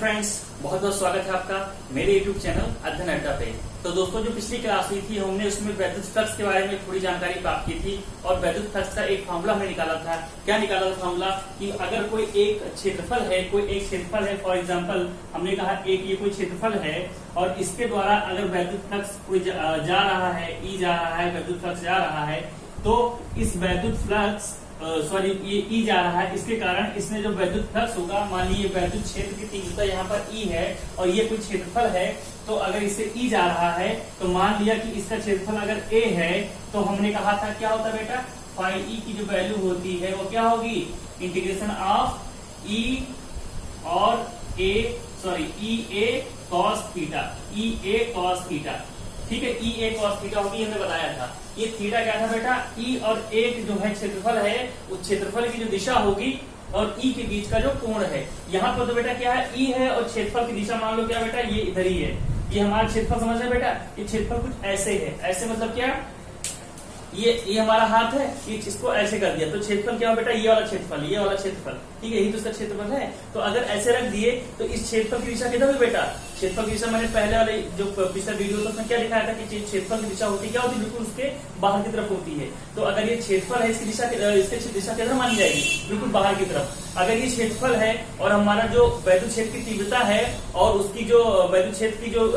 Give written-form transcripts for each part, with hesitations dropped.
Friends, बहुत बहुत स्वागत है आपका मेरे YouTube चैनल अध्ययन अड्डा पे। तो दोस्तों, जो पिछली क्लास हुई थी हमने उसमें वैद्युत फ्लक्स के बारे में थोड़ी जानकारी प्राप्त की थी और वैद्युत फ्लक्स का एक फार्मूला हमने निकाला था। क्या निकाला था फार्मूला कि अगर कोई एक क्षेत्रफल है, फॉर एग्जाम्पल हमने कहा ये कोई क्षेत्रफल है और इसके द्वारा अगर वैद्युत फ्लक्स कोई जा रहा है, वैद्युत फ्लक्स जा रहा है, तो इस वैद्युत फ्लक्स ये ई जा रहा है, इसके कारण इसमें जो वैद्युत फ्लक्स होगा, मान लीजिए वैद्युत क्षेत्र की तीव्रता यहाँ पर ई है और ये कोई क्षेत्रफल है, तो अगर इससे ई जा रहा है तो मान लिया कि इसका क्षेत्रफल अगर ए है, तो हमने कहा था क्या होता है बेटा, फाई ई की जो वैल्यू होती है वो क्या होगी, इंटीग्रेशन ऑफ ई और ई ए कॉस थीटा, ठीक है, ई ए कॉस थीटा होगी, हमने बताया था। ये थीटा क्या था बेटा, ई और ए जो है क्षेत्रफल है, उस क्षेत्रफल की जो दिशा होगी और ई के बीच का जो कोण है। यहाँ पर तो बेटा क्या है, ई है और क्षेत्रफल की दिशा मान लो क्या बेटा, ये इधर ही है, ये हमारा क्षेत्रफल समझ रहे बेटा, ये क्षेत्रफल कुछ ऐसे है, ऐसे मतलब क्या, ये हमारा हाथ है, ये इसको ऐसे कर दिया तो क्षेत्रफल क्या हो बेटा, ये वाला क्षेत्रफल, ठीक है, यही तो इसका क्षेत्रफल है। तो अगर ऐसे रख दिए तो इस क्षेत्रफल की दिशा किधर हुई बेटा, क्षेत्रफल की दिशा मैंने पहले वाले जो पिछला वीडियो था उसमें क्या दिखाया था कि क्षेत्रफल की दिशा होती क्या होती, बिल्कुल उसके बाहर की तरफ होती है। तो अगर ये क्षेत्रफल है, इसकी दिशा किधर मानी जाएगी, बिल्कुल बाहर की तरफ। अगर ये क्षेत्रफल है और हमारा जो वैद्युत क्षेत्र की तीव्रता है और उसकी जो वैद्युत क्षेत्र की जो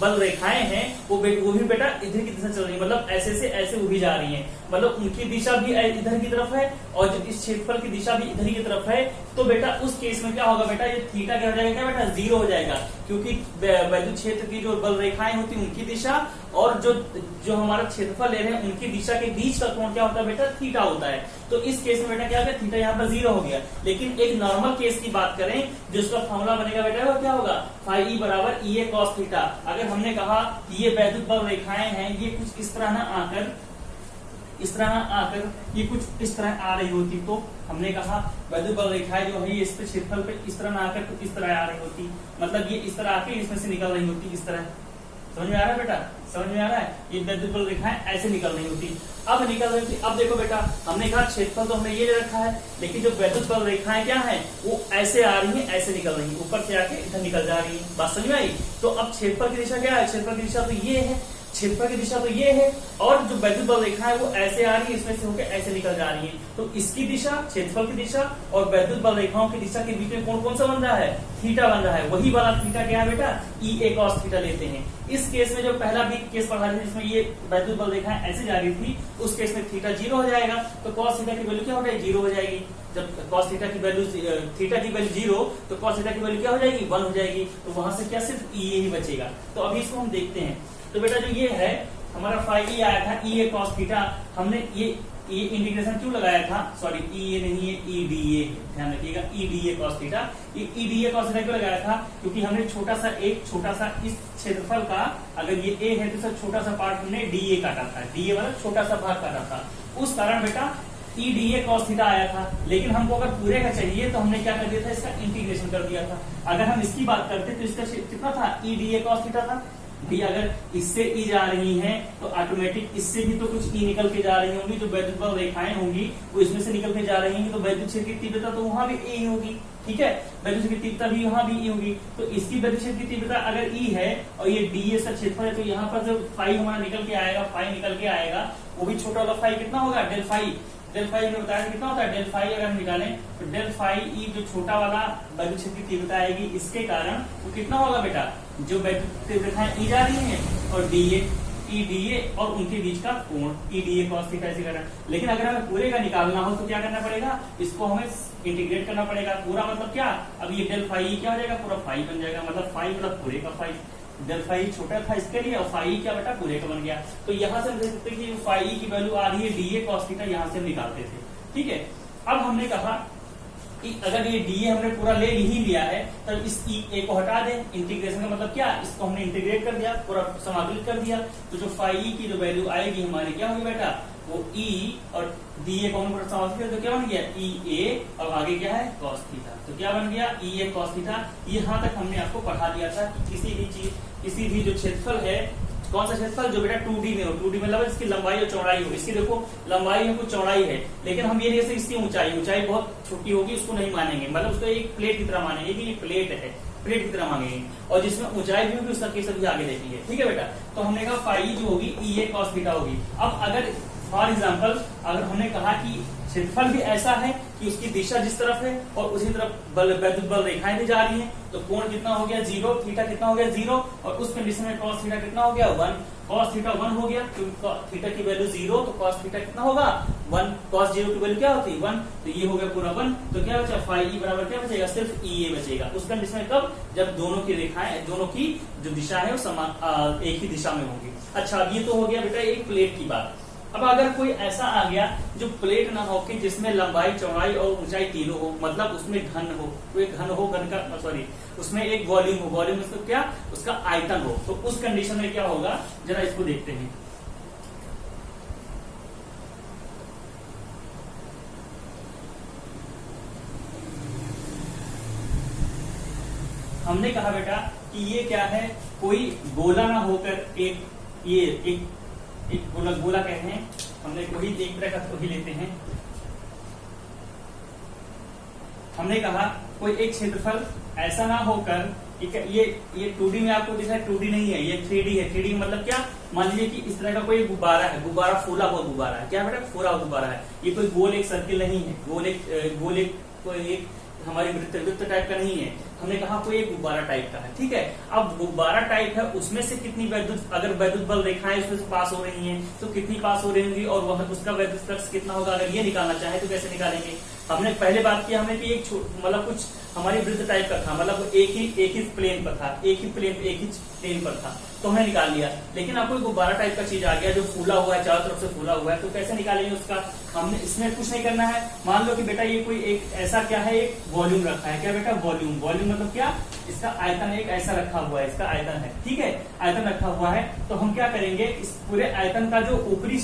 बल रेखाएं हैं वो भी बेटा इधर की दिशा चल रही है, मतलब ऐसे से ऐसे उभी जा रही है, मतलब उनकी दिशा भी इधर की तरफ है और जो इस क्षेत्रफल की दिशा भी इधर की तरफ है। तो बेटा उस केस में क्या होगा बेटा, ये थीटा क्या हो जाएगा, क्या बेटा, जीरो हो जाएगा, क्योंकि वैद्युत क्षेत्र की जो बल रेखाएं होती है उनकी दिशा और जो हमारा क्षेत्रफल ले रहे हैं उनकी दिशा के बीच का कोण क्या होता है बेटा, थीटा होता है। तो इस केस में बेटा क्या होगा, थीटा यहाँ पर जीरो हो गया। लेकिन एक नॉर्मल केस की बात करें, जिसका फॉर्मूला बनेगा बेटा वो क्या होगा, फाई ई बराबर ई ए कॉस थीटा। अगर हमने कहा कि ये वैद्युत बल रेखाएं हैं, ये कुछ इस तरह आकर ये कुछ इस तरह आ रही होती, तो हमने कहा वैद्युत बल रेखाएं जो है इस पे क्षेत्रफल पे इस तरह आकर कुछ इस तरह आ रही होती, मतलब ये इस तरह आकर इसमें से निकल रही होती, इस तरह। समझ में आ रहा है बेटा, समझ में आ रहा है, ये वैद्युत बल रेखाएं ऐसे निकल रही होती। अब देखो बेटा, हमने कहा क्षेत्रफल तो हमने ये ले रखा है, लेकिन जो वैद्युत बल रेखाएं क्या है वो ऐसे आ रही है, ऐसे निकल रही है, ऊपर से आके इधर निकल जा रही है। बात समझ में आई। तो अब क्षेत्रफल की दिशा क्या है, क्षेत्रफल की दिशा तो ये है, और जो वैद्युत बल रेखा है वो ऐसे आ रही है, इसमें से होकर ऐसे निकल जा रही है। तो इसकी दिशा, क्षेत्रफल की दिशा और वैद्युत बल रेखाओं की दिशा के बीच में कौन सा बन रहा है, थीटा बन रहा है। वही वाला थीटा क्या है बेटा, ई ए कॉस थीटा लेते हैं। इस केस में जो पहला भी केस पढ़ा था जिसमें ये वैद्युत बल रेखाएं ऐसे जा रही थी, उस केस में थीटा जीरो हो जाएगा, तो कॉस थीटा की वैल्यू क्या हो जाएगी, जीरो हो जाएगी। जब कॉस थीटा की वैल्यू जीरो, तो कॉस थीटा की वैल्यू क्या हो जाएगी, 1 हो जाएगी। तो वहां से क्या सिर्फ ई ए ही बचेगा। तो अभी इसको हम देखते हैं। तो बेटा जो ये है हमारा फाई ई आया था, ई ए कॉस थीटा, हमने ये इंटीग्रेशन क्यों लगाया था, सॉरी ई ए नहीं है, ई डी ए, ध्यान रखिएगा, ई D A cos theta. E D A cos theta क्यों लगाया था, क्योंकि हमने छोटा सा इस क्षेत्रफल का, अगर ये ए है तो सर छोटा सा पार्ट हमने डी ए काटा था, डी ए वाला छोटा सा भाग काटा था, उस कारण बेटा ई डी ए कॉस थीटा आया था। लेकिन हमको अगर पूरे का चाहिए तो हमने क्या कर दिया था, इसका इंटीग्रेशन कर दिया था। अगर हम इसकी बात करते तो इसका कितना था, ई डी ए कॉस थीटा था भी। अगर इससे ई जा रही हैं तो ऑटोमेटिक इससे भी तो कुछ ई निकल के जा रही होंगी, जो वैद्युत बल रेखाएं होंगी वो इसमें से निकल के जा रही होंगी, तो वैद्युत क्षेत्र की तीव्रता तो वहां भी ए होगी, ठीक है, वैद्युत क्षेत्र की तीव्रता भी वहां भी ई होगी। तो इसकी वैद्युत क्षेत्र की तीव्रता अगर ई है और ये डी ए का क्षेत्रफल है, तो यहाँ पर जो फाई हमारा निकल के आएगा, वो भी छोटा वाला फाई कितना होगा, डेल फाई हमने बताया कितना होता है, डेल फाई अगर हम निकालें तो डेल फाई ई जो छोटा वाला वैद्युत क्षेत्र की तीव्रता आएगी, इसके कारण वो कितना होगा बेटा, जो वैद्युत तीव्रताएं ई जा रही हैं और ई डी ए और उनके बीच का कोण ई डी ए कॉस थीटा ऐसे करना। लेकिन अगर हमें पूरे का निकालना हो तो क्या करना पड़ेगा, इसको हमें इंटीग्रेट करना पड़ेगा। पूरा मतलब क्या, अब ये डेल फाई क्या हो जाएगा, पूरा फाई बन जाएगा, मतलब फाई मतलब पूरे का फाई। डेल फाई छोटा था इसके लिए और फाई क्या बेटा पूरे का बन गया। तो यहाँ से हम देख सकते हैं कि फाई की वैल्यू आ रही है डी ए कॉस थीटा, यहाँ से हम निकालते थे, ठीक है। अब हमने कहा कि अगर ये डी ए हमने पूरा ले ही लिया है तो इस ई ए को हटा दें। इंटीग्रेशन का मतलब क्या, इसको हमने इंटीग्रेट कर दिया, पूरा समाकलित कर दिया, तो जो फाई की जो वैल्यू आएगी हमारी क्या होगी बेटा, वो ई और डी ए को हमने समाकलित तो क्या बन गया, ई ए और आगे क्या है कॉस थीटा। तो क्या बन गया, ई ए कॉस थीटा। यहाँ तक हमने आपको पढ़ा दिया था कि किसी भी जो क्षेत्रफल है, कौन सा क्षेत्रफल, जो बेटा 2D में हो, 2D मतलब इसकी लंबाई और चौड़ाई हो। इसकी देखो लंबाई है कुछ चौड़ाई है, लेकिन हम ये इसकी ऊंचाई बहुत छोटी होगी, उसको नहीं मानेंगे, मतलब उसको एक प्लेट की तरह मानेंगे कि ये प्लेट है, प्लेट की तरह मांगेंगे, और जिसमें ऊंचाई भी होगी उसका केस अभी आगे देखेंगे। ठीक है बेटा, तो हमने कहा फाई जो होगी ई ए कॉस थीटा होगी। अब अगर फॉर एग्जाम्पल अगर हमने कहा कि क्षेत्रफल भी ऐसा है कि उसकी दिशा जिस तरफ है और उसी तरफ वैद्युत बल रेखाएं भी जा रही हैं, तो कोण कितना हो गया 0, थीटा कितना हो गया 0, और उस कंडीशन में कॉस थीटा कितना हो गया 1, कॉस थीटा 1 हो गया, क्योंकि थीटा की वैल्यू 0 तो कॉस थीटा कितना होगा 1, कॉस 0 की वैल्यू क्या होती है 1, तो ये हो गया पूरा 1, तो क्या बचा फाई ई बराबर क्या बचेगा सिर्फ ई ए बचेगा। उस कंडीशन में कब, जब दोनों की रेखाएं, दोनों की जो दिशा है वो समान एक ही दिशा में होंगी। अच्छा, अब ये तो हो गया बेटा एक प्लेट की बात। अब अगर कोई ऐसा आ गया जो प्लेट ना हो कि जिसमें लंबाई चौड़ाई और ऊंचाई तीनों हो, मतलब उसमें घन हो, कोई घन हो, घन का सॉरी उसमें एक वॉल्यूम हो, वॉल्यूम उसका क्या, उसका आयतन हो, तो उस कंडीशन में क्या होगा जरा इसको देखते हैं। हमने कहा बेटा कि ये क्या है, कोई गोला ना होकर एक गोला कहते हैं, हमने कोई एक तरह का तो ही लेते हैं। हमने कहा कोई एक क्षेत्रफल ऐसा ना होकर, ये 2D में आपको दिखा है, 2D नहीं है, ये 3D है। 3D मतलब क्या, मान लीजिए कि इस तरह का कोई गुब्बारा है, गुब्बारा फूला हुआ गुब्बारा है, क्या बेटा फूला हुआ गुब्बारा है, ये कोई गोल एक सर्किल नहीं है, गोल एक कोई एक हमारी वृत्त टाइप का नहीं है, हमने कहा कोई एक गुब्बारा टाइप का है। ठीक है, अब गुब्बारा टाइप है, उसमें से कितनी वैद्युत, अगर वैद्युत बल रेखाएं उसमें से पास हो रही हैं तो कितनी पास हो रही होंगी, और वह उसका वैद्युत फ्लक्स कितना होगा, अगर ये निकालना चाहे तो कैसे निकालेंगे। हमने पहले बात किया हमने कि एक मतलब कुछ हमारी वृत्त टाइप का था, मतलब एक ही प्लेन पर था, एक ही प्लेन पर था, तो हमने निकाल लिया। लेकिन अब कोई गुब्बारा टाइप का चीज आ गया जो फूला हुआ है, चारों तरफ से फूला हुआ है, तो कैसे निकालेंगे उसका, हमने इसमें कुछ नहीं करना है। मान लो कि बेटा ये कोई एक ऐसा क्या है, एक वॉल्यूम रखा है, क्या बेटा वॉल्यूम, वॉल्यूम मतलब क्या, इसका आयतन एक ऐसा रखा हुआ है, इसका आयतन है। ठीक है, आयतन रखा हुआ है, तो हम क्या करेंगे, इस पूरे आयतन का जो ऊपरी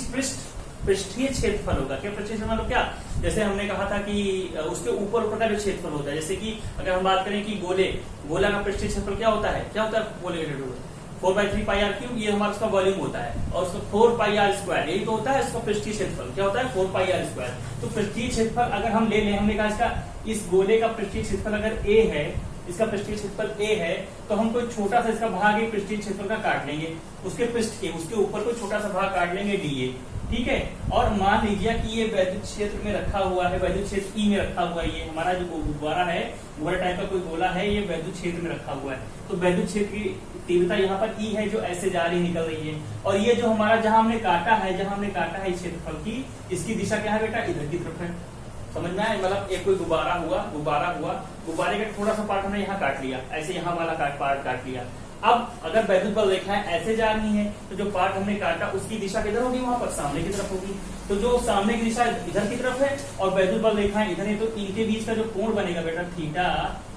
पृष्ठीय क्षेत्रफल होगा, क्या पृष्ठीय क्षेत्रफल क्या, जैसे हमने कहा था कि उसके ऊपर का जो क्षेत्रफल होता है, जैसे कि अगर हम बात करें कि गोला का पृष्ठीय क्षेत्रफल क्या होता है, गोले का 4/3 पाई आर क्यूब, ये हमारा उसका वॉल्यूम होता है, और उसका 4 पाई आर स्क्वायर, यही तो होता है उसका पृष्ठीय क्षेत्रफल, क्या होता है 4 पाई आर स्क्वायर। तो पृष्ठीय क्षेत्रफल अगर हम ले लें, हमने कहा इसका इस गोले का पृष्ठीय क्षेत्रफल अगर ए है, इसका पृष्ठीय क्षेत्रफल ए है, तो हम कोई छोटा सा इसका भाग एक पृष्ठीय क्षेत्रफल का काट लेंगे, उसके पृष्ठ के उसके ऊपर कोई छोटा सा भाग काट लेंगे डी ए। ठीक है, और मान लीजिए कि ये वैद्युत क्षेत्र में रखा हुआ है, वैद्युत क्षेत्र ई में रखा हुआ है, ये हमारा जो गुब्बारा है, गुब्बारा टाइप का कोई गोला है, ये वैद्युत क्षेत्र में रखा हुआ है, तो वैद्युत क्षेत्र की तीव्रता यहाँ पर ई है जो ऐसे जा रही निकल रही है, और ये जो हमारा जहां हमने काटा है इस क्षेत्रफल की, इसकी दिशा क्या है बेटा, इधर की तरफ है। समझ में आया, मतलब एक कोई गुब्बारा हुआ, गुब्बारे का थोड़ा सा पार्ट हमने यहाँ काट लिया, ऐसे यहाँ वाला पार्ट काट लिया। अब अगर वैद्युत बल रेखाएं ऐसे जा रही हैं, तो जो पार्ट हमने काटा उसकी दिशा किधर होगी, वहां पर सामने की तरफ होगी, तो जो सामने की दिशा इधर की तरफ है और वैद्युत बल रेखाएं इधर है, तो इनके बीच का जो कोण बनेगा बेटा थीटा,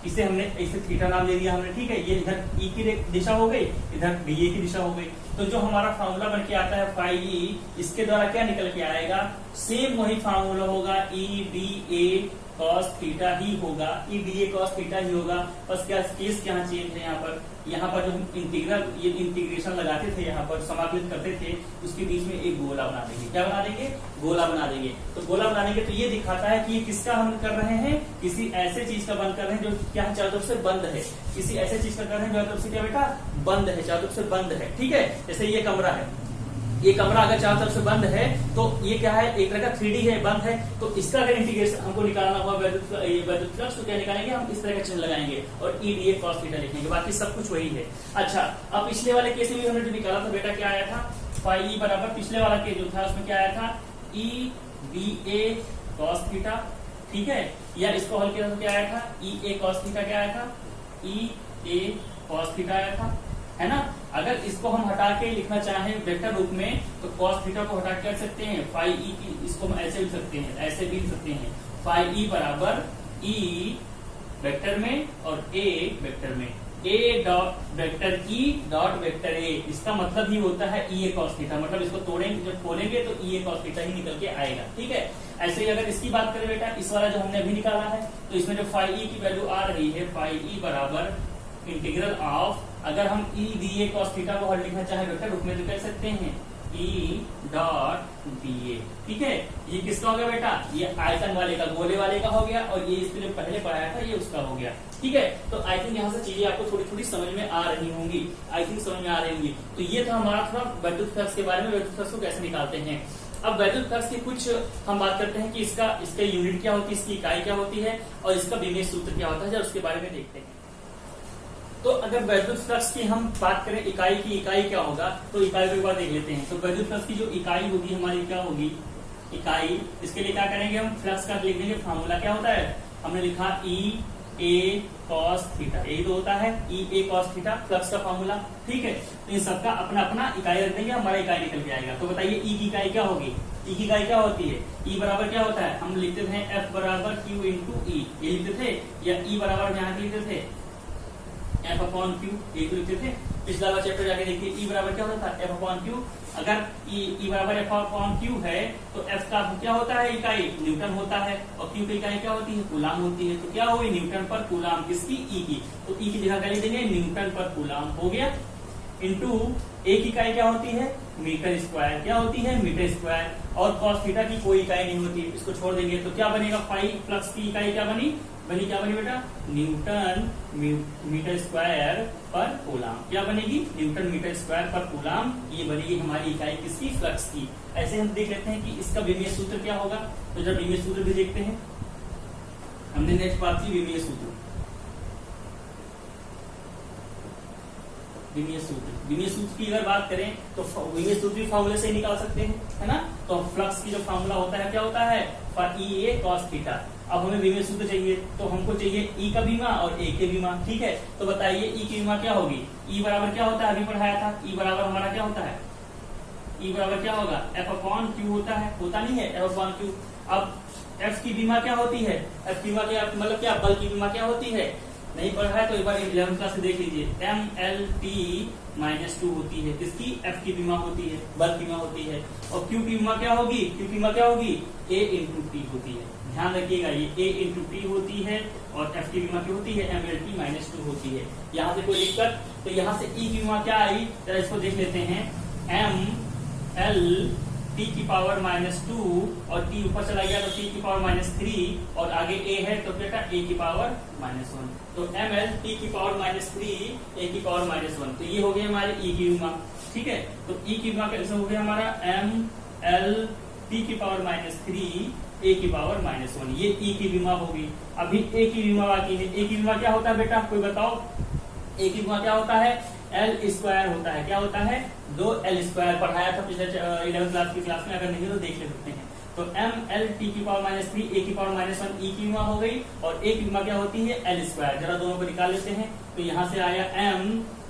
इसे हमने इसे थीटा नाम दे दिया हमने। ठीक है, ये इधर ई की दिशा हो गई, इधर डी ए की दिशा हो गई, तो जो हमारा फार्मूला बन के आता है फाई ई, इसके द्वारा क्या निकल के आएगा, सेम वही फार्मूला होगा, E D A cos theta ही होगा, E D A cos theta ही होगा, बस क्या केस क्या चेंज है, यहाँ पर जो हम इंटीग्रेशन लगाते थे, यहाँ पर समाकलित करते थे, उसके बीच में एक गोला बना देंगे, क्या बना देंगे, गोला बना देंगे। तो गोला बना देंगे तो ये दिखाता है कि ये किसका हम कर रहे हैं, किसी ऐसे चीज का बंद कर रहे हैं जो क्या चारों तरफ से बंद है, किसी ऐसे चीज का कर रहे हैं जो चारों तरफ से क्या बेटा बंद है, चारों तरफ से बंद है। ठीक है, जैसे ये कमरा है, ये कमरा अगर चारों तरफ से बंद है तो ये क्या है, एक तरह का 3D है, बंद है, तो इसका अगर इंटीग्रेशन हमको निकालना हुआ वैद्युत फ्लक्स, तो क्या निकालेंगे हम, इस तरह का चिन्ह लगाएंगे और ई डी ए कॉस थीटा लिखेंगे, बाकी सब कुछ वही है। अच्छा, अब पिछले वाले केस में हमने जो निकाला था बेटा क्या आया था, फाई ई बराबर पिछले वाला केस जो था उसमें क्या आया था, ई डी ए कॉस थीटा। ठीक है, या इसको हल किया तो क्या आया था, ई ए कॉस थीटा क्या आया था, ई ए कॉस थीटा आया था, है ना। अगर इसको हम हटा के लिखना चाहें वेक्टर रूप में, तो कॉस थीटा को हटा कर सकते हैं, फाई ई की इसको हम ऐसे लिख सकते हैं, ऐसे भी लिख सकते हैं, फाई ई बराबर ई वेक्टर में और ए वेक्टर में, ए dot vector E dot vector A, इसका मतलब ही होता है ई ए कॉस थीटा, मतलब इसको तोड़ेंगे, जब खोलेंगे तो ई ए कॉस थीटा ही निकल के आएगा। ठीक है, ऐसे ही अगर इसकी बात करें बेटा, इस वाला जो हमने अभी निकाला है, तो इसमें जो फाई ई की वैल्यू आ रही है, फाई ई बराबर इंटीग्रल ऑफ, अगर हम ई डी ए कॉस थीटा को हल लिखना चाहे वेक्टर रूप में तो कह सकते हैं ई डॉट बी ए। ठीक है, ये किसका हो गया बेटा, ये आयतन वाले का, गोले वाले का हो गया, और ये इसके लिए पहले पढ़ाया था ये उसका हो गया। ठीक है, तो आई थिंक यहाँ से चीजें आपको थोड़ी थोड़ी समझ में आ रही होंगी, आई थिंक समझ में आ रही होंगी। तो ये था हमारा थोड़ा विद्युत फ्लक्स के बारे में, विद्युत फ्लक्स को कैसे निकालते हैं। अब वैद्युत फ्लक्स की कुछ हम बात करते हैं कि इसका यूनिट क्या होती है, इसकी इकाई क्या होती है, और इसका विमेय सूत्र क्या होता है, जब उसके बारे में देखते हैं। तो अगर वैद्युत फ्लक्स की हम बात करें, इकाई की इकाई क्या होगा, तो इकाई को एक बार देख लेते हैं। तो वैद्युत फ्लक्स की जो इकाई होगी हमारी क्या होगी, इकाई, इसके लिए क्या करेंगे हम, फ्लक्स का लिख देंगे, फार्मूला क्या होता है, हमने लिखा ई ए कॉस थीटा, यही तो होता है ई ए कॉस थीटा फ्लक्स का फार्मूला। ठीक है, तो इन सबका अपना अपना इकाई रख देंगे, हमारा इकाई निकल के आएगा। तो बताइए ई की इकाई क्या होगी, ई की इकाई क्या होती है, ई बराबर क्या होता है, हम लिखते थे एफ बराबर क्यू इंटू ई, ये लिखते थे, या ई बराबर यहाँ लिखते थे एफ अपॉन क्यू, ये तो लिखते थे। पिछला वाला चैप्टर जाके देखिए, ई बराबर क्या होता था, एफ अपॉन क्यू। अगर ई बराबर एफ अपॉन क्यू है तो एफ का क्या होता है, इकाई न्यूटन होता है, और क्यू की इकाई क्या होती है, कूलाम होती है। तो क्या हुई, न्यूटन पर कूलाम, किसकी, ई की। तो ई की जगह क्या लिख देंगे, न्यूटन पर कूलाम हो गया, इंटू ए की इकाई क्या होती है, मीटर स्क्वायर, क्या होती है, मीटर स्क्वायर, और कॉस थीटा की कोई इकाई नहीं होती, इसको छोड़ देंगे। तो क्या बनेगा, फाई फ्लक्स की इकाई क्या बनी, क्या बनी बेटा, न्यूटन मीटर स्क्वायर पर कूलाम। क्या बनेगी, न्यूटन मीटर स्क्वायर पर कूलाम, ये बनेगी हमारी इकाई किसकी, फ्लक्स की। ऐसे हम देख लेते हैं कि इसका विमेय सूत्र क्या होगा। तो जब विमेय सूत्र भी देखते हैं, हमने नेक्स्ट बात की विमेय सूत्र। विमेय सूत्र की अगर बात करें तो विमेय सूत्र भी फॉर्मूले से ही निकाल सकते हैं, है ना। तो फ्लक्स की जो फॉर्मूला होता है क्या होता है, for E A cos theta. अब हमें विमेय सूत्र चाहिए, तो हमको चाहिए ई का बीमा और ए के बीमा। ठीक है, तो बताइए ई की बीमा क्या होगी, ई बराबर क्या होता है, अभी पढ़ाया था, ई बराबर हमारा क्या होता है, ई बराबर क्या होगा, एफ अपॉन क्यू होता है, होता नहीं है, एफ अपॉन क्यू। अब एफ की बीमा क्या होती है, एफ की बीमा क्या मतलब क्या, बल की बीमा क्या होती है, नहीं पढ़ा है तो एक बार 11th क्लास से देख लीजिए, एम एल टी -2 होती है, किसकी, एफ की बीमा होती है, बल की बीमा होती है। और क्यू की बीमा क्या होगी, क्यू की बीमा क्या होगी, ए इंटू टी होती है। ध्यान रखिएगा, ये ए इंटू टी होती है, और एफ की बीमा क्या होती है, एम एल टी -2 होती है। यहाँ से कोई दिक्कत, तो यहाँ से ई की बीमा क्या आई, जरा इसको देख लेते हैं, एम एल टी की पावर -2, और टी ऊपर चला गया तो टी की पावर -3, और आगे ए है तो बेटा ए की पावर -1। तो एम एल टी की पावर -3 ए की पावर -1, तो ये हो गया हमारे ई की बीमा। ठीक है, तो ई की बीमा कैसे हो गया हमारा, एम एल टी की पावर -3 ए की पावर -1, ये ई की बीमा होगी। अभी ए की बीमा बाकी है, ए की बीमा क्या होता है बेटा, कोई बताओ, ए की बीमा क्या होता है, एल स्क्वायर होता है, क्या होता है, 2l² पढ़ाया था पिछले 11th क्लास की क्लास में, अगर नहीं तो देख ले सकते हैं। तो एम एल टी की पावर -3 ए की पावर -1 ई की बीमा हो गई, और ए की बीमा क्या होती है, l²। जरा दोनों को निकाल लेते हैं, तो यहाँ से आया एम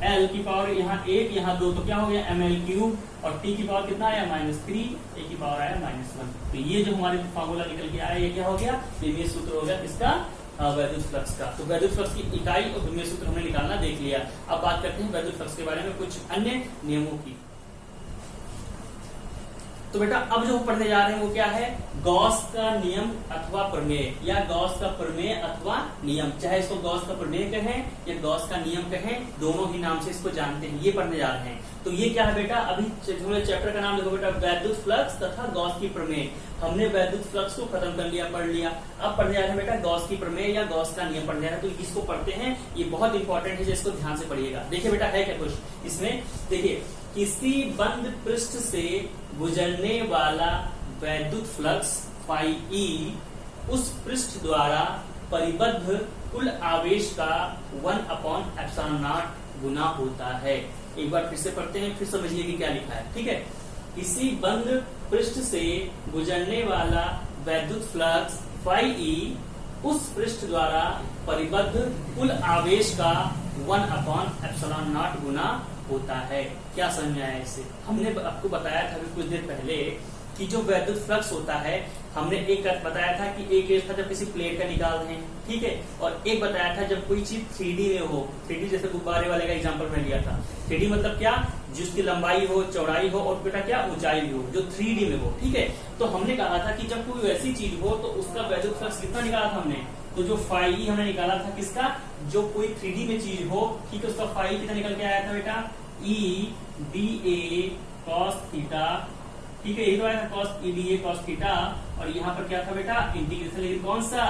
एल की पावर यहाँ 1 यहाँ 2, तो क्या हो गया एम एल क्यूब, और टी की पावर कितना आया -3, ए की पावर आया -1। तो ये जो हमारे फॉर्मूला निकल के आया, ये क्या हो गया, विमेय सूत्र हो गया किसका, वैद्युत फ्लक्स का। तो वैद्युत फ्लक्स की इकाई और विमेय सूत्र हमने निकालना देख लिया। अब बात करते हैं वैद्युत फ्लक्स के बारे में कुछ अन्य नियमों की। तो बेटा अब जो पढ़ने जा रहे हैं वो क्या है, गॉस का नियम अथवा प्रमेय, या गॉस का प्रमेय अथवा नियम, चाहे इसको गॉस का प्रमेय कहें या गॉस का नियम कहें, दोनों ही नाम से इसको जानते हैं, ये पढ़ने जा रहे हैं। तो ये क्या है बेटा, अभी चैप्टर का नाम देखो बेटा, वैद्युत फ्लक्स तथा गॉस की प्रमेय। हमने वैद्युत फ्लक्स को खत्म कर लिया, पढ़ लिया। अब पढ़ने जा रहे हैं बेटा गॉस की प्रमेय या गॉस का नियम पढ़ने जा रहे हैं। तो इसको पढ़ते हैं, ये बहुत इंपॉर्टेंट है, जिसको ध्यान से पढ़िएगा। देखिए बेटा है क्या कुछ इसमें, देखिए, किसी बंद पृष्ठ से गुजरने वाला वैद्युत फ्लक्स फाई ई उस पृष्ठ द्वारा परिबद्ध कुल आवेश का 1/ε0 गुना होता है। एक बार फिर से पढ़ते हैं, फिर समझिए कि क्या लिखा है। ठीक है, किसी बंद पृष्ठ से गुजरने वाला वैद्युत फ्लक्स फाई ई उस पृष्ठ द्वारा परिबद्ध कुल आवेश का 1/ε0 गुना होता है। क्या समझ में आया इससे, हमने आपको बताया था अभी कुछ देर पहले कि जो वैद्युत फ्लक्स होता है, हमने एक बताया था कि एक केस था जब किसी प्लेट का निकाल रहे हैं, ठीक है, और एक बताया था जब कोई चीज 3D में हो, 3D जैसे गुब्बारे वाले का एग्जांपल मैं लिया था। 3D मतलब क्या, जिसकी लंबाई हो, चौड़ाई हो, और बेटा क्या ऊंचाई भी हो, जो 3D में हो। ठीक है, तो हमने कहा था कि जब कोई वैसी चीज हो तो उसका वैद्युत फ्लक्स कितना निकाला था हमने, तो जो फाई हमने निकाला था किसका, जो कोई 3D में चीज हो, ठीक है, उसका फाई कितना निकल के आया था बेटा, E dA कॉस थीटा, ठीक है, यही तो आया था कॉस ईडीए कॉस थीटा, और यहाँ पर क्या था बेटा इंटीग्रेशन, लेकिन कौन सा,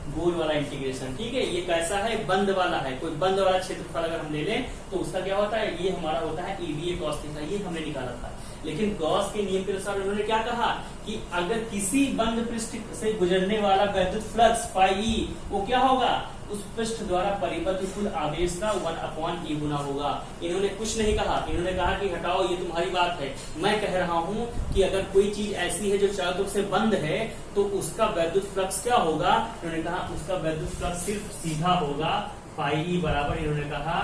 गोल वाला इंटीग्रेशन, ठीक है। ये कैसा है, बंद वाला है, कोई बंद वाला क्षेत्रफल अगर हम ले लें तो उसका क्या होता है, ये हमारा होता है ईडीए कॉस थीटा, ये हमने निकाला था। लेकिन गॉस के नियम के अनुसार उन्होंने क्या कहा कि अगर किसी बंद पृष्ठ से गुजरने वाला वैद्युत फ्लक्स फाई वो क्या होगा, उस पृष्ठ द्वारा परिबद्ध कुल आवेश का 1/e गुना होगा। इन्होंने कुछ नहीं कहा, इन्होंने कहा कि हटाओ ये तुम्हारी बात है, मैं कह रहा हूं कि अगर कोई चीज ऐसी है जो चारों तरफ से बंद है तो उसका वैद्युत फ्लक्स क्या होगा, इन्होंने कहा उसका वैद्युत फ्लक्स सिर्फ सीधा होगा फाई बराबर, इन्होंने कहा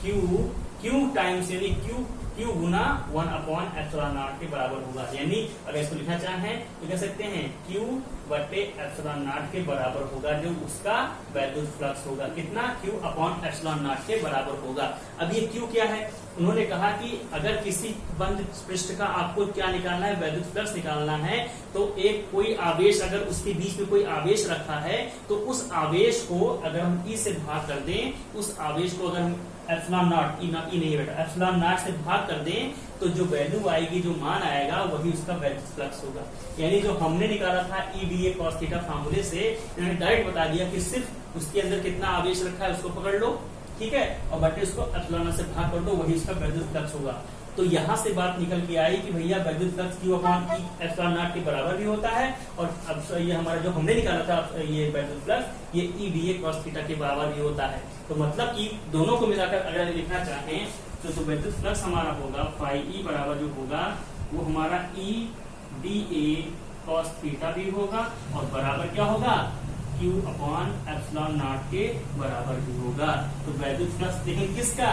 क्यू टाइम्स, यानी क्यू गुना 1/ε0 के बराबर होगा। यानी अगर इसको लिखना चाहें तो कह सकते हैं क्यू बटे ε0 के बराबर होगा, जो उसका वैद्युत फ्लक्स होगा, कितना, Q/ε0 के बराबर होगा। अब ये क्यू क्या है, उन्होंने कहा कि अगर किसी बंद पृष्ठ का आपको क्या निकालना है, वैद्युत फ्लक्स निकालना है, तो एक कोई आवेश अगर उसके बीच में कोई आवेश रखा है तो उस आवेश को अगर हम ई से भाग कर दें, उस आवेश को अगर हम ε0 ई नहीं बेटा ε0 से भाग कर दें तो जो वैल्यू आएगी, जो मान आएगा वही उसका वैद्युत फ्लक्स होगा। यानी जो हमने निकाला था ईडीए कॉस थीटा फार्मूले से, इन्होंने डायरेक्ट बता दिया कि सिर्फ उसके अंदर कितना आवेश रखा है उसको पकड़ लो, ठीक है, और बटे उसको ε0 से भाग कर दो, वही उसका वैद्युत फ्लक्स होगा। तो यहाँ से बात निकल के आई कि भैया वैद्युत फ्लक्स Q/ε0 के बराबर भी होता है, और अब ये हमारा जो हमने निकाला था ये वैद्युत फ्लक्स ये ईडीए कॉस थीटा के बराबर भी होता है। तो मतलब कि दोनों को मिलाकर अगर लिखना चाहें तो वैद्युत फ्लक्स हमारा होगा फाई ई बराबर जो होगा वो हमारा ई डी ए कॉस थीटा भी होगा, और बराबर क्या होगा, Q/ε0 के बराबर भी होगा। तो वैद्युत फ्लक्स देखें किसका,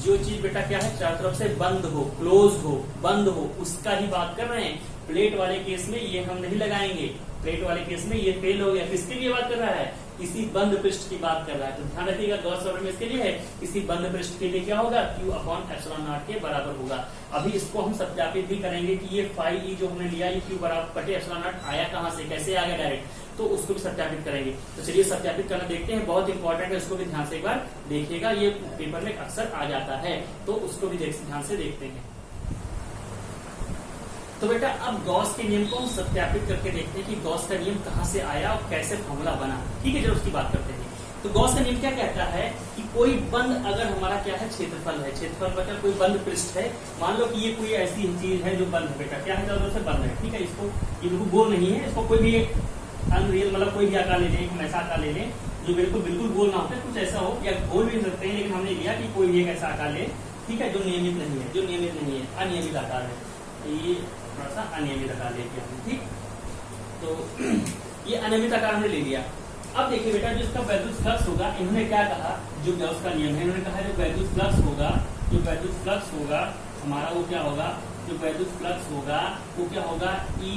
जो चीज बेटा क्या है चारों तरफ से बंद हो, क्लोज हो, बंद हो, उसका ही बात कर रहे हैं। प्लेट वाले केस में ये हम नहीं लगाएंगे, प्लेट वाले केस में ये फेल हो गया। किसके लिए बात कर रहा है, किसी बंद पृष्ठ की बात कर रहा है। तो ध्यान रखिएगा गॉस ऑर्डर में इसके लिए है, किसी बंद पृष्ठ के लिए क्या होगा, Q/ε0 के बराबर होगा। अभी इसको हम सत्यापित भी करेंगे कि ये फाई ई जो हमने लिया ये Q बटे ε0 आया कहां से, कैसे आ गया डायरेक्ट, तो उसको भी सत्यापित करेंगे। तो चलिए सत्यापित करना देखते हैं, बहुत इंपॉर्टेंट है, उसको भी ध्यान से एक बार देखिएगा, ये पेपर में अक्सर आ जाता है, तो उसको भी ध्यान से देखते हैं। तो बेटा अब गॉस के नियम को हम सत्यापित करके देखते हैं कि गॉस का नियम कहां से आया और कैसे फॉर्मूला बना, ठीक है, जब उसकी बात करते हैं। तो गॉस का नियम क्या कहता है कि कोई बंद अगर हमारा क्या है क्षेत्रफल है, क्षेत्रफल मतलब कोई बंद पृष्ठ है, मान लो कि ये कोई ऐसी चीज है जो बंद है, बेटा क्या है, चारों तरफ से बंद है, ठीक है, इसको ये बिल्कुल गोल नहीं है, इसको कोई भी अनरियल मतलब कोई भी आकार ले लें, हम ऐसा आकार ले लें जो बिल्कुल गोल ना होता है, कुछ ऐसा हो, या गोल भी सकते हैं, लेकिन हमने लिया कि कोई भी एक ऐसा आकार ले, ठीक है, जो नियमित नहीं है, अनियमित आकार है, ये थोड़ा सा अनियमित आकार लेके हमने, ठीक, तो ये अनियमित आकार हमने ले लिया। अब देखिए बेटा जो इसका वैद्युत फ्लक्स होगा, इन्होंने क्या कहा, जो गॉस का नियम है, इन्होंने कहा जो वैद्युत फ्लक्स होगा हमारा वो क्या होगा, जो वैद्युत फ्लक्स होगा वो क्या होगा, E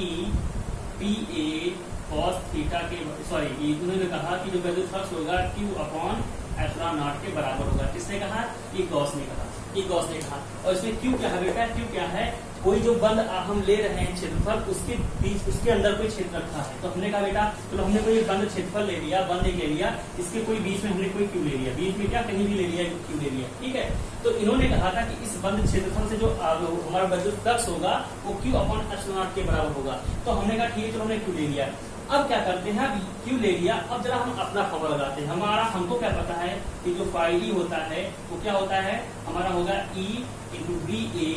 P A cos theta के, सॉरी उन्होंने कहा कि जो वैद्युत फ्लक्स होगा Q/ε0 के बराबर होगा। किसने कहा, ये गॉस ने कहा, और इसमें क्यू क्या है बेटा, क्यू क्या है, कोई जो बंद हम ले रहे हैं क्षेत्रफल, उसके बीच उसके अंदर कोई क्षेत्र रखा है, तो हमने कहा बेटा चलो हमने कोई बंद क्षेत्रफल ले लिया, बंद एक ले लिया, इसके कोई बीच में हमने कोई क्यू ले लिया, बीच में क्या कहीं भी ले लिया, क्यू ले लिया, ठीक है। तो इन्होंने कहा था कि इस बंद क्षेत्रफल से जो हमारा वैद्युत फ्लक्स होगा वो Q/ε0 के बराबर होगा। तो हमने कहा ठीक है, चलो हमने क्यू ले लिया। अब क्या करते हैं, अब क्यू ले लिया, अब जरा हम अपना फॉर्मूला लगाते हैं। हमको क्या पता है कि जो फाई ई होता है वो क्या होता है, हमारा होगा E × BA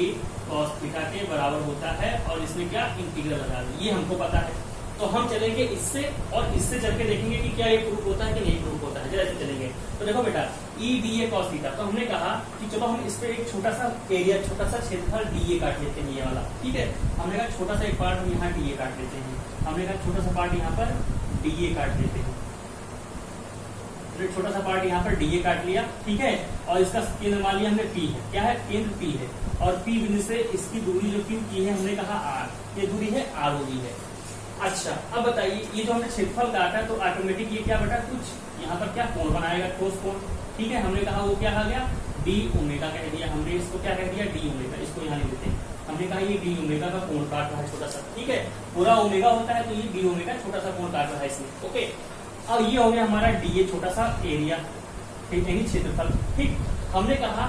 cos थीटा के बराबर होता है, और इसमें क्या इंटीग्रल लगा दें, ये हमको पता है। तो हम चलेंगे इससे और इससे चल के देखेंगे कि क्या ये प्रूफ होता है कि नहीं प्रूफ होता है, जरा ऐसे चलेंगे। तो देखो बेटा EDA cos थीटा, तो हमने कहा कि चलो हम इस पे एक छोटा सा एरिया, छोटा सा क्षेत्रफल DA काट लेते हैं, ये वाला, ठीक है। हमने कहा छोटा सा एक पार्ट हम यहाँ DA काट लेते हैं, हमने कहा छोटा सा पार्ट यहाँ पर DA काट लेते हैं, छोटा सा पार्ट यहाँ पर DA काट लिया, ठीक है, और इसका केंद्र मान लिया हमने P है, क्या है, केंद्र P है, और P बिंदु से इसकी दूरी जो Q की है हमने कहा R, ये दूरी है R होगी है। अच्छा अब बताइए ये जो हमने क्षेत्रफल काटा तो ऑटोमेटिक ये क्या बेटा, कुछ यहाँ पर क्या कोण बनाएगा, ठोस कोण, ठीक है। हमने कहा वो क्या आ गया, डी ओमेगा कह दिया हमने, इसको क्या कह दिया, डी ओमेगा, इसको यहाँ लिख देते हैं। हमने कहा ये डी ओमेगा का कोण काट रहा है छोटा सा, ठीक है, पूरा ओमेगा होता है तो ये डी ओमेगा छोटा सा कोण काट रहा है इसमें, ओके। अब ये हो गया हमारा डी ए छोटा सा एरिया, ठीक है, क्षेत्रफल, ठीक। हमने कहा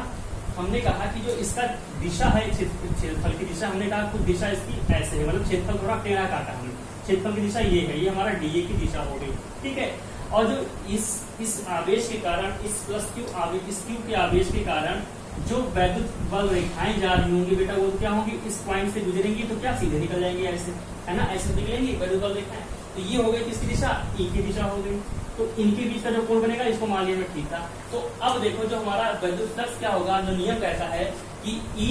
हमने कहा कि जो इसका दिशा है क्षेत्रफल की दिशा, हमने कहा कुछ दिशा इसकी ऐसे है, मतलब क्षेत्रफल थोड़ा टेढ़ा काटा हमने, क्षेत्रफल की दिशा ये है, ये हमारा डीए की दिशा हो गई, ठीक है। और जो इस आवेश के कारण, इस प्लस क्यू आवेश, इस क्यू के आवेश के कारण जो वैद्युत बल रेखाएं जा रही होंगी बेटा, वो क्या होंगी, इस पॉइंट से गुजरेंगी तो क्या सीधे निकल जाएंगी ऐसे, है ना, ऐसे निकलेंगी वैद्युत बल रेखाएं। तो ये हो गई किसकी दिशा, ई की दिशा हो गई। तो इनके बीच का जो कोण बनेगा, इसको मान लिया मैं ठीक था। तो अब देखो जो हमारा वैद्युत फ्लक्स क्या होगा, जो नियम कहता है कि ई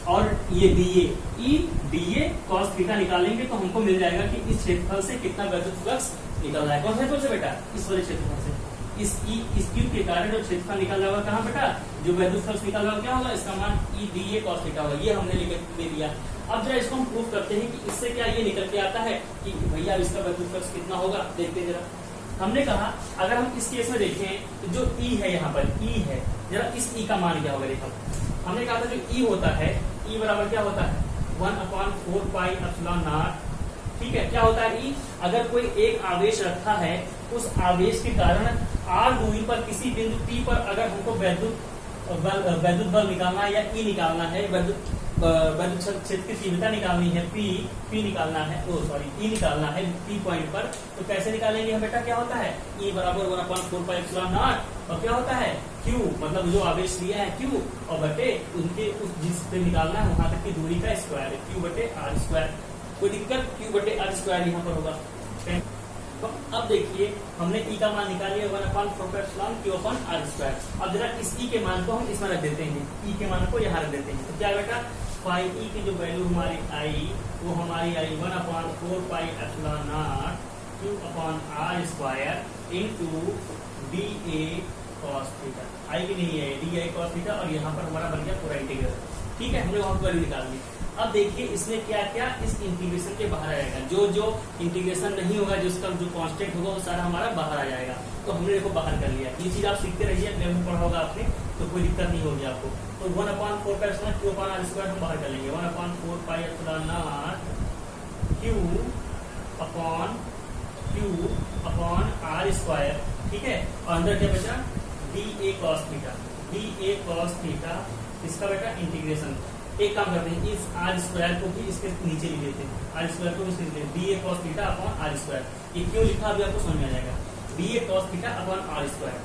और ये डीए, ई डीए कॉस थीटा निकालेंगे तो हमको मिल जाएगा कि इस क्षेत्रफल से कितना वैद्युत फ्लक्स निकल रहा है। कौन क्षेत्रफल से बेटा, इस वाले क्षेत्रफल से। इस क्यू के कारण जो क्षेत्रफल निकल रहा होगा कहाँ बेटा, जो वैद्युत फ्लक्स निकल रहा होगा क्या होगा, इसका मान ई डीए कॉस थीटा होगा। ये हमने ले लिया। अब जरा इसको हम प्रूव करते हैं कि इससे क्या ये निकल के आता है कि भैया इसका वैद्युत फ्लक्स कितना होगा, देखते हैं जरा। हमने कहा अगर हम इस केस में देखें तो जो ई है, यहाँ पर ई है, जरा इस ई का मान क्या होगा देखो। हमने कहा था जो ई होता है, ई बराबर क्या होता है 1/4 पाई एप्सिलॉन नॉट, ठीक है। क्या होता है ई, अगर कोई एक आवेश रखा है, उस आवेश के कारण आर दूरी पर किसी बिंदु पी पर अगर हमको वैद्युत बल निकालना है या ई निकालना है, वैद्युत क्षेत्र की तीव्रता निकालनी है, पी निकालना है, ई निकालना है पी पॉइंट पर, तो कैसे निकालेंगे हम बेटा, क्या होता है ई बराबर 1/4 पाई एप्सिलॉन नॉट, और क्या होता है क्यू, मतलब जो आवेश लिया है क्यू, और बटे उनके उस जिस पे निकालना है वहां तक की दूरी का स्क्वायर, क्यू बटे आर स्क्वायर। कोई दिक्कत, क्यू बटे आर स्क्वायर यहाँ पर होगा। तो अब देखिए हमने ई का मान निकाल लिया 1/4 epsilon q upon r square. अब जरा इस ई के मान को हम इसमें रख देते हैं, ई के मान को यहाँ रख देते हैं। तो क्या बेटा, फाई ई की जो वैल्यू हमारी आई, वो हमारी I 1/4 pi epsilon naught Q upon are square into D A cos theta. I की नहीं है, डी ए कॉस थीटा, और यहाँ पर हमारा बन गया पूरा इंटीग्रल, ठीक है। हमने वहां पर वैल्यू निकाल ली। अब देखिए इसमें क्या क्या इस इंटीग्रेशन के बाहर आएगा, जो इंटीग्रेशन नहीं होगा, जिसका जो कांस्टेंट होगा वो सारा हमारा बाहर आ जाएगा। तो हमने देखो बाहर कर लिया। ये चीज आप सीखते रहिए, अगले में पढ़ा होगा आपने, तो कोई दिक्कत नहीं होगी आपको। तो 1/4 pi epsilon q upon are square हम बाहर कर लेंगे, 1/4 pi epsilon naught Q upon are square, ठीक है। और अंदर क्या बचा, d A cos theta, d A cos theta, इसका बेटा इंटीग्रेशन। एक काम करते हैं, इस आर स्क्वायर को भी इसके नीचे लिख देते हैं, आर स्क्वायर को भी इसके नीचे, d A cos theta upon are square. ये क्यों लिखा अभी आपको समझ में आ जाएगा, d A cos theta upon are square.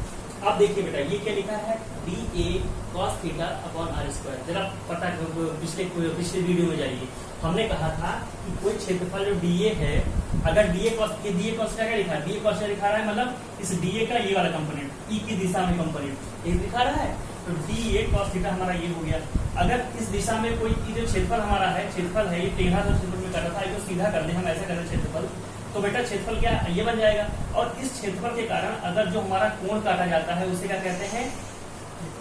अब देखिए बेटा ये क्या लिखा है, d A cos theta upon are square. जरा पता पिछले वीडियो में जाइए, हमने कहा था कि कोई क्षेत्रफल जो डीए है, अगर डीए कॉस थीटा क्या लिखा है, डीए कॉस थीटा दिखा रहा है, मतलब इस डीए का ये वाला कंपोनेंट, ई की दिशा में कंपोनेंट ये दिखा रहा है, तो डी ए कॉस थीटा हमारा ये हो गया। अगर इस दिशा में कोई जो क्षेत्रफल हमारा है, क्षेत्रफल है ये टेढ़ा तो क्षेत्रफल में काटा था, इसको सीधा कर दे हम, ऐसा करें क्षेत्रफल, तो बेटा क्षेत्रफल क्या ये बन जाएगा। और इस क्षेत्रफल के कारण अगर जो हमारा कोण काटा जाता है उसे क्या कहते हैं,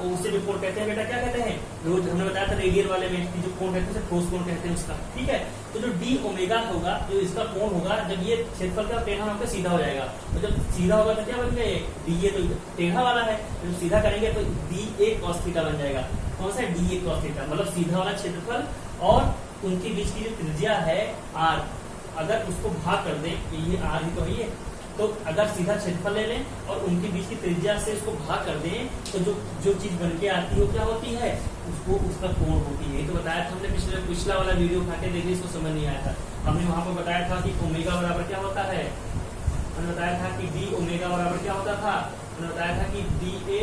उसे जो कोण कहते हैं बेटा क्या कहते हैं, रोज हमने बताया था रेडियल वाले में जो कोण कहते हैं ठोस कोण कहते हैं उसका, ठीक है। तो जो डी ओमेगा होगा, जो इसका कोण होगा, जब ये क्षेत्रफल का टेढ़ा होकर सीधा हो जाएगा, तो जब सीधा होगा तो क्या बन गया, डी ए तो टेढ़ा वाला है, जब सीधा करेंगे तो डी ए कॉस थीटा बन जाएगा। कौन सा डी ए कॉस थीटा, मतलब सीधा वाला क्षेत्रफल और उनके बीच की जो त्रिज्या है आर, अगर उसको भाग कर दें, ये आर ही तो है ये, तो अगर सीधा क्षेत्रफल ले लें और उनके बीच की त्रिज्या से उसको भाग कर दें, तो जो चीज बन के आती है वो क्या होती है, उसको उसका कोण होती है। तो बताया था हमने पिछला वाला वीडियो उठा के देखिए, इसको समझ नहीं आया था। हमने वहां पर बताया था कि ओमेगा बराबर क्या होता है, हमने बताया था कि डी ओमेगा बराबर क्या होता था, हमने बताया था कि d A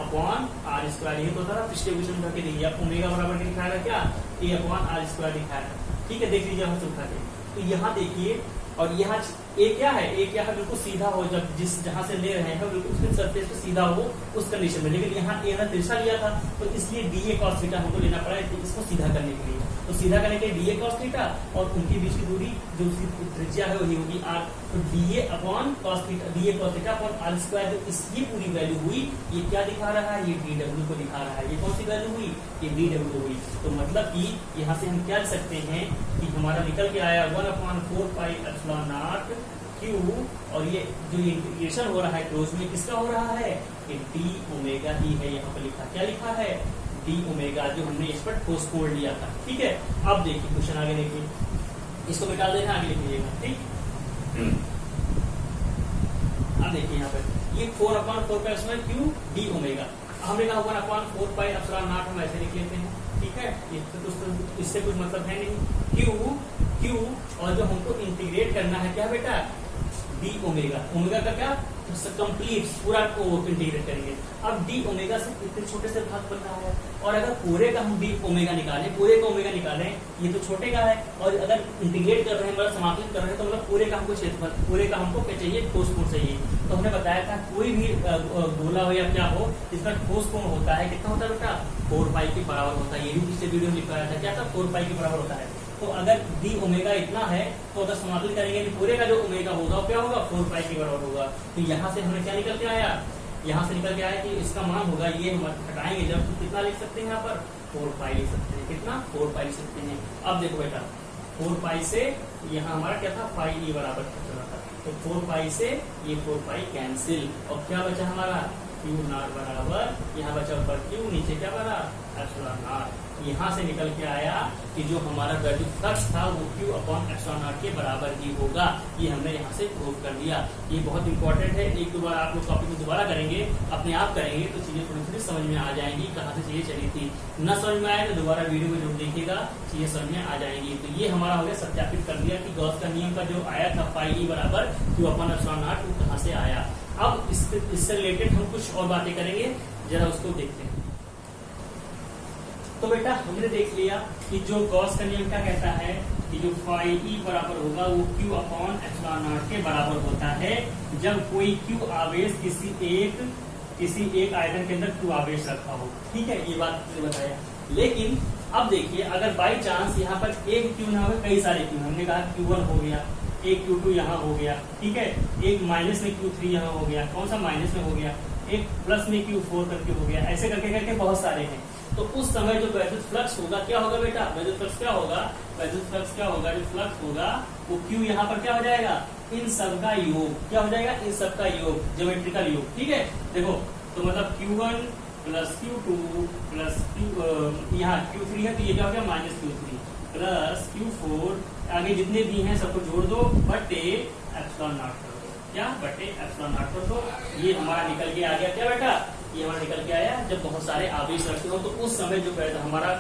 upon are square, ये तो था पिछले क्वेश्चन उठा के देखिए। ओमेगा बराबर क्या दिखाया था, क्या ए अपॉन आर स्क्वायर दिखाया था, ठीक है। देख लीजिए हम उठा के, तो यहाँ देखिए, और यहाँ ए क्या है, ए क्या है, बिल्कुल सीधा हो, जब जहां से ले रहे हैं बिल्कुल उसके सरफेस पे सीधा हो उस कंडीशन में, लेकिन यहाँ ए ने तिरछा लिया था, तो इसलिए डी ए कॉस थीटा हमको लेना पड़ा है इसको सीधा करने के लिए। तो सीधा करने के लिए डी ए कॉस थीटा और उनके बीच की दूरी जो उसकी त्रिज्या है वही होगी आर, तो d A upon cos theta, d A cos theta upon are square, जो इसकी पूरी वैल्यू हुई, ये क्या दिखा रहा है, ये डी डब्ल्यू को दिखा रहा है। ये कौन सी वैल्यू हुई, ये डी डब्ल्यू हुई। तो मतलब कि यहाँ से हम क्या लिख सकते हैं कि हमारा निकल के आया 1/4 पाई एप्सिलॉन नॉट क्यू, और ये जो इंटीग्रेशन हो रहा है क्लोज में किसका हो रहा है, ये डी ओमेगा ही है। यहाँ पर लिखा क्या लिखा है, डी ओमेगा, जो हमने इस पर ठोस कोण लिया था, ठीक है। अब देखिए क्वेश्चन आगे देखिए, इसको निकाल देना, आगे लिख लीजिएगा, ठीक। अब देखिए यहाँ पर ये 4/4 का इसमें क्यू डी ओमेगा। हमने कहा 1/4πε0 हम ऐसे लिख लेते हैं, ठीक है, इससे कुछ मतलब है नहीं। क्यू और जो हमको इंटीग्रेट करना है क्या बेटा, डी ओमेगा, ओमेगा का क्या कंप्लीट पूरा को इंटीग्रेट करेंगे। अब डी ओमेगा से इतने छोटे से भाग बन रहा है, और अगर पूरे का हम डी ओमेगा निकालें, पूरे का ओमेगा निकालें, ये तो छोटे का है, और अगर इंटीग्रेट कर रहे हैं मतलब समाकलित कर रहे हैं तो मतलब पूरे का हमको क्षेत्रफल, पूरे का हमको क्या चाहिए, ठोस कोण चाहिए। तो हमने बताया था कोई भी गोला हो या क्या हो, इसका ठोस कोण होता है, कितना होता है बेटा, 4π के बराबर होता है। ये भी पिछले वीडियो में लिखवाया था, क्या था, 4π के बराबर होता है। तो अगर डी ओमेगा इतना है तो अगर समाकलित करेंगे तो पूरे का जो ओमेगा होगा वो क्या होगा, 4π के बराबर होगा। तो यहाँ से हमने क्या निकल के आया, यहाँ से निकल के आया कि इसका मान होगा, ये हम हटाएंगे जब तो कितना लिख सकते हैं, यहाँ पर 4π लिख सकते हैं, कितना 4π लिख सकते हैं। अब देखो बेटा 4π से यहाँ हमारा क्या था, φe बराबर चला था, तो 4π से ये 4π कैंसिल, और क्या बचा हमारा, Q0 बराबर, यहाँ बचा ऊपर Q, नीचे क्या बना, ε0। यहाँ से निकल के आया कि जो हमारा वैल्यू फ्लक्स था वो Q/ε0 के बराबर ही होगा। ये हमने यहाँ से प्रूव कर दिया। ये बहुत इंपॉर्टेंट है, एक दो बार आप लोग टॉपिक में दोबारा करेंगे, अपने आप करेंगे तो चीजें थोड़ी थोड़ी समझ में आ जाएंगी, कहाँ से चीजें चली थी। न समझ में आए तो दोबारा वीडियो में जरूर देखिएगा, चीजें समझ में आ जाएंगी। तो ये हमारा हो गया, सत्यापित कर दिया कि गॉस का नियम का जो आया था φe बराबर Q/ε0 वो कहाँ से आया। अब इससे रिलेटेड हम कुछ और बातें करेंगे, जरा उसको देखते हैं। तो बेटा हमने देख लिया कि जो गॉस का नियम क्या कहता है कि जो φe बराबर होगा वो Q/ε0 के बराबर होता है जब कोई Q आवेश किसी एक आयतन के अंदर Q आवेश रखा हो, ठीक है, ये बात मैंने बताया। लेकिन अब देखिए अगर बाई चांस यहाँ पर एक Q ना हो, कई सारे Q, हमने कहा Q1 हो गया, एक Q2 यहाँ हो गया, ठीक है, एक माइनस में Q3 यहाँ हो गया, कौन सा माइनस में हो गया, एक प्लस में Q4 करके हो गया, ऐसे करके करके बहुत सारे हैं। तो उस समय जो वैद्युत फ्लक्स होगा क्या होगा बेटा, वैद्युत फ्लक्स क्या होगा, वैद्युत फ्लक्स क्या होगा, जो फ्लक्स होगा वो Q यहाँ पर क्या हो जाएगा, इन सब का योग, क्या हो जाएगा, इन सब का योग, ज्योमेट्रिकल योग, ठीक है। देखो तो मतलब Q1 प्लस Q2 प्लस यहाँ Q3 है तो ये क्या हो गया, माइनस Q3 प्लस Q4, आगे जितने भी हैं सबको जोड़ दो, बटे ε0 कर दो, क्या बटे ε0 कर दो। ये हमारा निकल के आ गया क्या बेटा, ये हमारा निकल के आया जब बहुत सारे आवेश रखे हो तो उस समय जो हमारा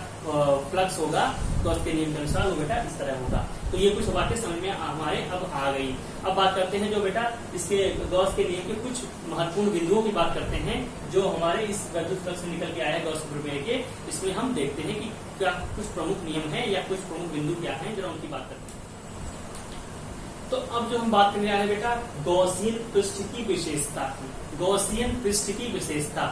फ्लक्स होगा गॉस के नियम के अनुसार वो बेटा इस तरह होगा। तो ये कुछ बातें समझ में हमारे अब आ गई। अब बात करते हैं जो बेटा इसके गॉस के नियम के कुछ महत्वपूर्ण बिंदुओं की बात करते हैं जो हमारे इस वैद्युत फ्लक्स से निकल के आया गॉस प्रमेय के। इसमें हम देखते हैं कि क्या कुछ प्रमुख नियम है या कुछ प्रमुख बिंदु क्या है, जरा उनकी बात करते हैं। तो अब जो हम बात करने आए बेटा गॉसियन पृष्ठ की विशेषता की, गॉसियन पृष्ठ की विशेषता।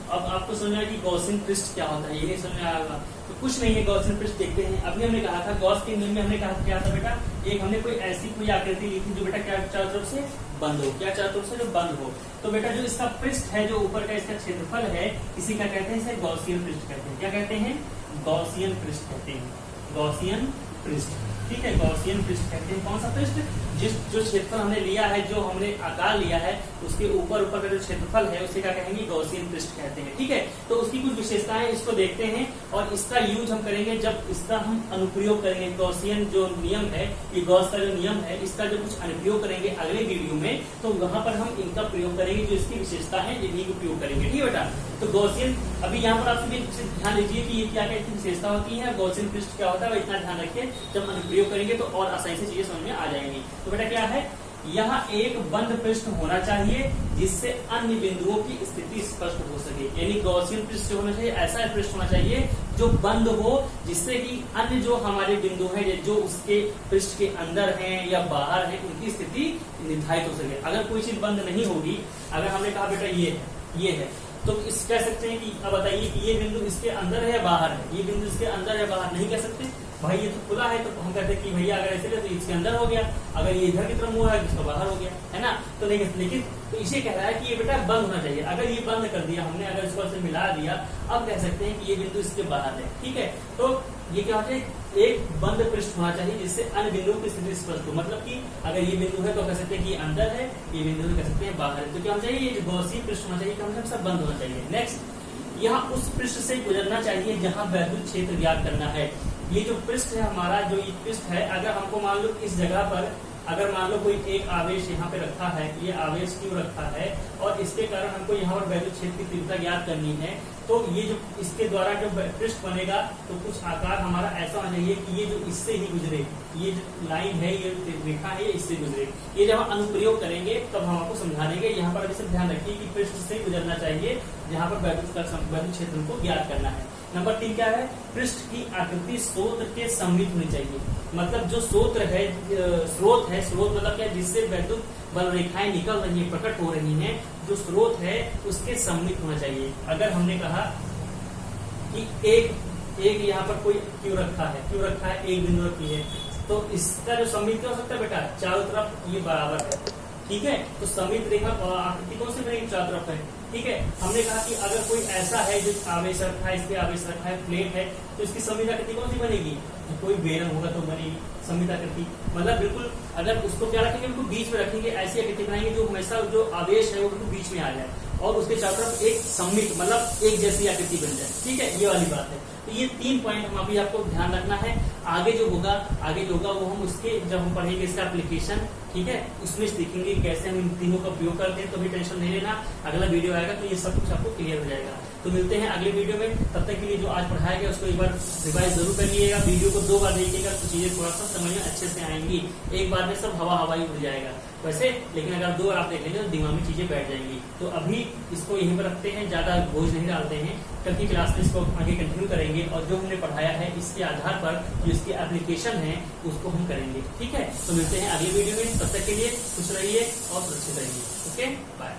अब आपको समझ में आया कि गॉसियन पृष्ठ क्या होता है, ये नहीं समझ में आएगा तो कुछ नहीं है। गॉसियन पृष्ठ देखते हैं। अभी हमने कहा था गॉस के नियम में हमने कहा क्या था बेटा, एक हमने कोई ऐसी कोई आकृति ली थी जो बेटा क्या चारों तरफ से बंद हो, क्या चारों तरफ से जो बंद हो। तो बेटा जो इसका पृष्ठ है, जो ऊपर का इसका क्षेत्रफल है, इसी का कहते हैं, इसे गॉसियन पृष्ठ कहते हैं। क्या कहते हैं, गॉसियन पृष्ठ कहते हैं, गॉसियन पृष्ठ, ठीक है, गॉसियन पृष्ठ कहते हैं। कौन सा पृष्ठ, जो क्षेत्रफल हमने लिया है, जो हमने आकार लिया है, उसके ऊपर ऊपर का जो क्षेत्रफल है उसे क्या कहेंगे, गॉसियन पृष्ठ कहते हैं, ठीक है। तो उसकी कुछ विशेषताएं इसको देखते हैं और इसका यूज हम करेंगे जब इसका हम अनुप्रयोग करेंगे। गॉसियन जो नियम है, ये गॉस का जो नियम है, इसका जो कुछ अनुप्रयोग करेंगे अगले वीडियो में, तो वहां पर हम इनका प्रयोग करेंगे, जो इसकी विशेषता है इन्हीं को प्रयोग करेंगे, ठीक है बेटा। तो गॉसियन, अभी यहाँ पर आप सभी ध्यान दीजिए कि ये क्या क्या विशेषता होती है, गॉसियन पृष्ठ क्या होता है, इतना ध्यान रखिए। जब अनुप्रयोग करेंगे तो और आसानी से चीजें समझ में आ जाएंगी। तो बेटा क्या है, यहाँ एक बंद पृष्ठ होना चाहिए जिससे अन्य बिंदुओं की स्थिति स्पष्ट हो सके। यानी गॉसियन पृष्ठ होना चाहिए, ऐसा पृष्ठ होना चाहिए जो बंद हो, जिससे कि अन्य जो हमारे बिंदु हैं, जो उसके पृष्ठ के अंदर हैं या बाहर हैं, उनकी स्थिति निर्धारित हो सके। अगर कोई चीज बंद नहीं होगी, अगर हमने कहा बेटा ये है तो इस कह सकते हैं कि अब बताइए कि ये बिंदु इसके अंदर है या बाहर है, ये बिंदु इसके अंदर है बाहर, नहीं कह सकते भाई ये तो खुला है। तो हम कहते हैं कि भैया अगर ऐसे तो इसके अंदर हो गया, अगर ये इधर की तरफ मुंह है इसका बाहर हो गया, है ना। तो नहीं, लेकिन तो इसे कह रहा है कि ये बेटा बंद होना चाहिए। अगर ये बंद कर दिया हमने, अगर इसको ऐसे मिला दिया, अब कह सकते हैं कि ये बिंदु इसके बाहर है, ठीक है। तो ये क्या होता है, एक बंद पृष्ठ होना चाहिए जिससे अन्य बिंदुओं की स्थिति स्पष्ट हो। मतलब कि अगर ये बिंदु है तो कह सकते हैं कि ये अंदर है, ये बिंदु कह सकते हैं बाहर है। तो क्या होना चाहिए, ये गॉसियन पृष्ठ होना चाहिए, कम से कम सब बंद होना चाहिए। नेक्स्ट, यहाँ उस पृष्ठ से गुजरना चाहिए जहाँ वैद्युत क्षेत्र ज्ञात करना है। ये जो पृष्ठ है हमारा, जो ये पृष्ठ है, अगर हमको मान लो इस जगह पर अगर मान लो कोई एक आवेश यहाँ पे रखा है, ये आवेश क्यों रखा है और इसके कारण हमको यहाँ पर वैद्युत क्षेत्र की तीव्रता ज्ञात करनी है, तो ये जो इसके द्वारा जो पृष्ठ बनेगा तो कुछ आकार हमारा ऐसा होना चाहिए कि ये जो इससे ही गुजरे, ये जो लाइन है, ये रेखा है, ये इससे गुजरे। ये जब हम अनुप्रयोग करेंगे तब हम आपको समझा देंगे। यहाँ पर अभी सिर्फ ध्यान रखिए कि पृष्ठ से गुजरना चाहिए जहाँ पर वैद्युत क्षेत्र को ज्ञात करना है। नंबर 3 क्या है, पृष्ठ की आकृति स्रोत के सममित होनी चाहिए। मतलब जो स्रोत है, स्रोत मतलब क्या, जिससे वैद्युत बल रेखाएं निकल रही है, प्रकट हो रही हैं, जो स्रोत है उसके सममित होना चाहिए। अगर हमने कहा कि एक यहाँ पर कोई क्यों रखा है, एक बिंदु रखी है, तो इसका जो सममित क्या हो सकता है बेटा, चारों तरफ ये बराबर है, ठीक है। तो सममित रेखा आकृति कौन सी बनेगी, चारों तरफ है, ठीक है। हमने कहा कि अगर कोई ऐसा है जो आवेश रखा है, इस पे आवेश रखा है, प्लेट है, तो इसकी सममित आकृति कौन सी बनेगी, कोई बेलन होगा तो बनेगी सममित आकृति। मतलब बिल्कुल अगर उसको क्या रखेंगे, बिल्कुल बीच में रखेंगे, ऐसी आकृति बनाएंगे जो हमेशा जो आवेश है वो बिल्कुल बीच में आ जाए और उसके चारों तरफ एक सममित मतलब एक जैसी आकृति बन जाए, ठीक है। ये वाली बात है। तो ये 3 पॉइंट हम अभी आपको ध्यान रखना है। आगे जो होगा वो हम उसके जब हम पढ़ेंगे इसका एप्लीकेशन, ठीक है, उसमें सीखेंगे कैसे हम इन तीनों का उपयोग करते हैं। तो भी टेंशन नहीं लेना, अगला वीडियो आएगा तो ये सब कुछ आपको क्लियर हो जाएगा। तो मिलते हैं अगले वीडियो में, तब तक के लिए जो आज पढ़ाया गया उसको एक बार रिवाइज जरूर कर लीजिएगा। वीडियो को 2 बार देखिएगा तो चीजें थोड़ा सा समझ में अच्छे से आएंगी। एक बार में सब हवा ही उड़ जाएगा वैसे, लेकिन अगर 2 बार आप देख लेंगे तो दिमाग में चीजें बैठ जाएंगी। तो अभी इसको यहीं पर रखते हैं, ज्यादा बोझ नहीं डालते हैं। कल की क्लास में इसको आगे कंटिन्यू करेंगे और जो हमने पढ़ाया है इसके आधार पर जो इसकी एप्लीकेशन है उसको हम करेंगे, ठीक है। तो मिलते हैं अगले वीडियो में, तब तक के लिए खुश रहिए और सुरक्षित रहिए। Okay, bye.